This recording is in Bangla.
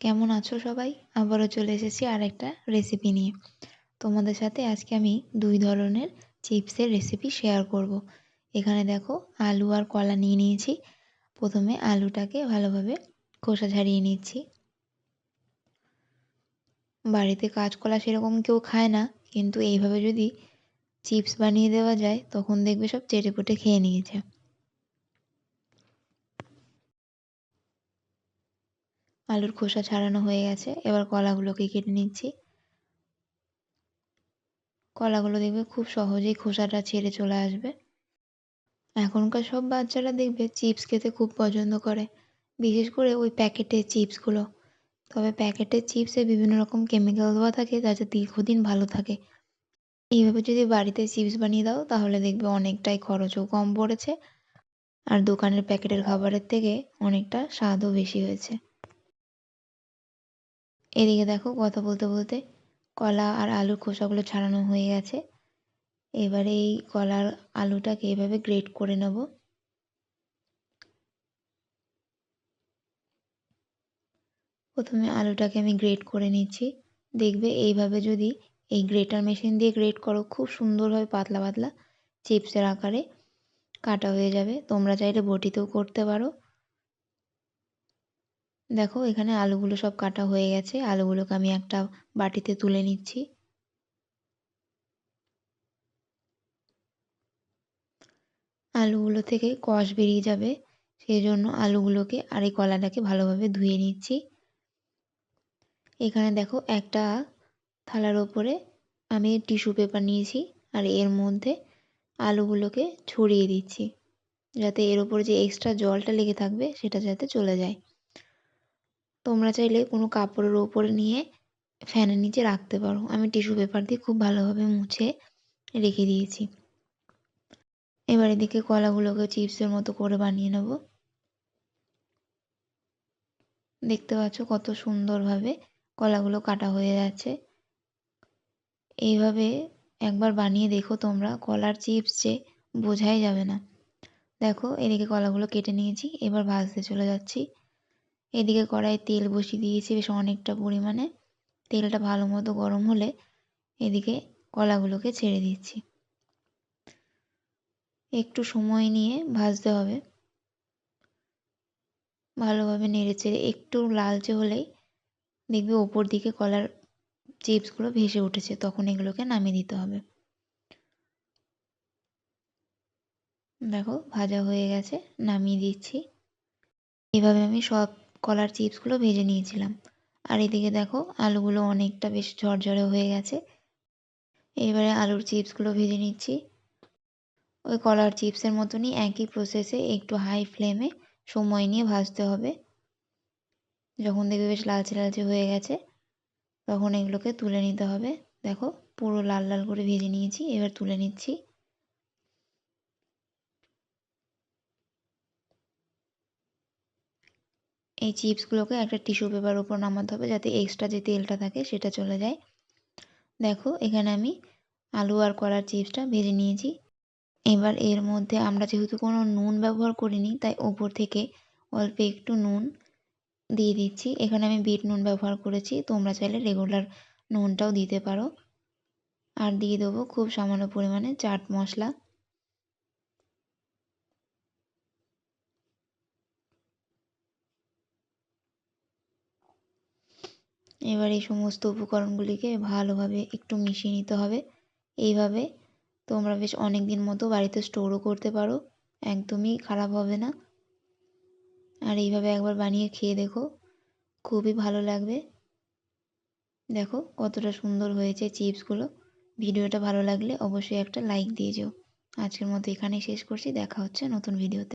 কেমন আছো সবাই? আবারও চলে এসেছি আরেকটা রেসিপি নিয়ে। তোমাদের সাথে আজকে আমি 2 ধরনের চিপসের রেসিপি শেয়ার করব। এখানে দেখো আলু আর কলা নিয়ে নিয়েছি। প্রথমে আলুটাকে ভালোভাবে খোসা ছাড়িয়ে নিচ্ছি। বাড়িতে কাঁচকলা সেরকম কেউ খায় না, কিন্তু এইভাবে যদি চিপস বানিয়ে দেওয়া যায় তখন দেখবে সব চেটেপুটে খেয়ে নিয়েছে। আলুর খোসা ছাড়ানো হয়ে গেছে, এবার কলাগুলোকে কেটে নিচ্ছি। কলাগুলো দেখবে খুব সহজেই খোসাটা ছেড়ে চলে আসবে। এখনকার সব বাচ্চারা দেখবে চিপস খেতে খুব পছন্দ করে, বিশেষ করে ওই প্যাকেটের চিপসগুলো। তবে প্যাকেটের চিপসে বিভিন্ন রকম কেমিক্যাল দেওয়া থাকে যাতে দীর্ঘদিন ভালো থাকে। এইভাবে যদি বাড়িতে চিপস বানিয়ে দাও তাহলে দেখবে অনেকটাই খরচও কম পড়েছে, আর দোকানের প্যাকেটের খাবারের থেকে অনেকটা স্বাদও বেশি হয়েছে। এদিকে দেখো কথা বলতে বলতে কলা আর আলুর খোসাগুলো ছাড়ানো হয়ে গেছে। এবারে এই কলার আলুটাকে এভাবে গ্রেট করে নেব। প্রথমে আলুটাকে আমি গ্রেট করে নিচ্ছি। দেখবে এইভাবে যদি এই গ্রেটার মেশিন দিয়ে গ্রেট করো খুব সুন্দরভাবে পাতলা পাতলা চিপসের আকারে কাটা হয়ে যাবে। তোমরা চাইলে বটিতেও করতে পারো। দেখো এখানে আলুগুলো সব কাটা হয়ে গেছে। আলুগুলোকে আমি একটা বাটিতে তুলে নিচ্ছি। আলুগুলো থেকে কষ বেরিয়ে যাবে, সেই জন্য আলুগুলোকে আর এই কলাটাকে ভালোভাবে ধুয়ে নিচ্ছি। এখানে দেখো একটা থালার ওপরে আমি টিস্যু পেপার নিয়েছি, আর এর মধ্যে আলুগুলোকে ছড়িয়ে দিচ্ছি যাতে এর ওপরে যে এক্সট্রা জলটা লেগে থাকবে সেটা যাতে চলে যায়। তোমরা চাইলে কোনো কাপড়ের ওপরে নিয়ে ফ্যানের নিচে রাখতে পারো। আমি টিস্যু পেপার দিয়ে খুব ভালোভাবে মুছে রেখে দিয়েছি। এবার এদিকে কলাগুলোকে চিপসের মতো করে বানিয়ে নেব। দেখতে পাচ্ছ কত সুন্দরভাবে কলাগুলো কাটা হয়ে যাচ্ছে। এইভাবে একবার বানিয়ে দেখো তোমরা, কলার চিপস যে বোঝাই যাবে না। দেখো এদিকে কলাগুলো কেটে নিয়েছি, এবার ভাজতে চলে যাচ্ছি। এদিকে কড়াইয়ে তেল বসিয়ে দিয়েছি বেশ অনেকটা পরিমাণে। তেলটা ভালো মতো গরম হলে এদিকে কলাগুলোকে ছেড়ে দিচ্ছি। একটু সময় নিয়ে ভাজতে হবে, ভালোভাবে নেড়েচেড়ে একটু লালচে হলেই দেখবে ওপর দিকে কলার চিপসগুলো ভেসে উঠেছে, তখন এগুলোকে নামিয়ে দিতে হবে। দেখো ভাজা হয়ে গেছে, নামিয়ে দিচ্ছি। এভাবে আমি সব কলার চিপসগুলো ভেজে নিয়েছিলাম। আর এদিকে দেখো আলুগুলো অনেকটা বেশ ঝরঝরে হয়ে গেছে। এবারে আলুর চিপসগুলো ভেজে নিচ্ছি। ওই কলার চিপসের মতনই একই প্রসেসে একটু হাই ফ্লেমে সময় নিয়ে ভাজতে হবে। যখন দেখবে বেশ লালচে লালচে হয়ে গেছে তখন এগুলোকে তুলে নিতে হবে। দেখো পুরো লাল লাল করে ভেজে নিয়েছি, এবার তুলে নিচ্ছি। এই চিপসগুলোকে একটা টিস্যু পেপার উপর নামাতে হবে যাতে এক্সট্রা যে তেলটা থাকে সেটা চলে যায়। দেখো এখানে আমি আলু আর কলার চিপসটা ভেজে নিয়েছি। এবার এর মধ্যে আমরা যেহেতু কোনো নুন ব্যবহার করিনি তাই ওপর থেকে অল্প একটু নুন দিয়ে দিচ্ছি। এখানে আমি বিট নুন ব্যবহার করেছি, তোমরা চাইলে রেগুলার নুনটাও দিতে পারো। আর দিয়ে দেবো খুব সামান্য পরিমাণে চাট মশলা। এবার এই সমস্ত উপকরণগুলিকে ভালোভাবে একটু মিশিয়ে নিতে হবে। এইভাবে তোমরা বেশ অনেক দিন মতো বাড়িতে স্টোরও করতে পারো, একদমই খারাপ হবে না। আর এইভাবে একবার বানিয়ে খেয়ে দেখো, খুবই ভালো লাগবে। দেখো কতটা সুন্দর হয়েছে চিপসগুলো। ভিডিওটা ভালো লাগলে অবশ্যই একটা লাইক দিয়ে যেও। আজকের মতো এখানেই শেষ করছি, দেখা হচ্ছে নতুন ভিডিওতে।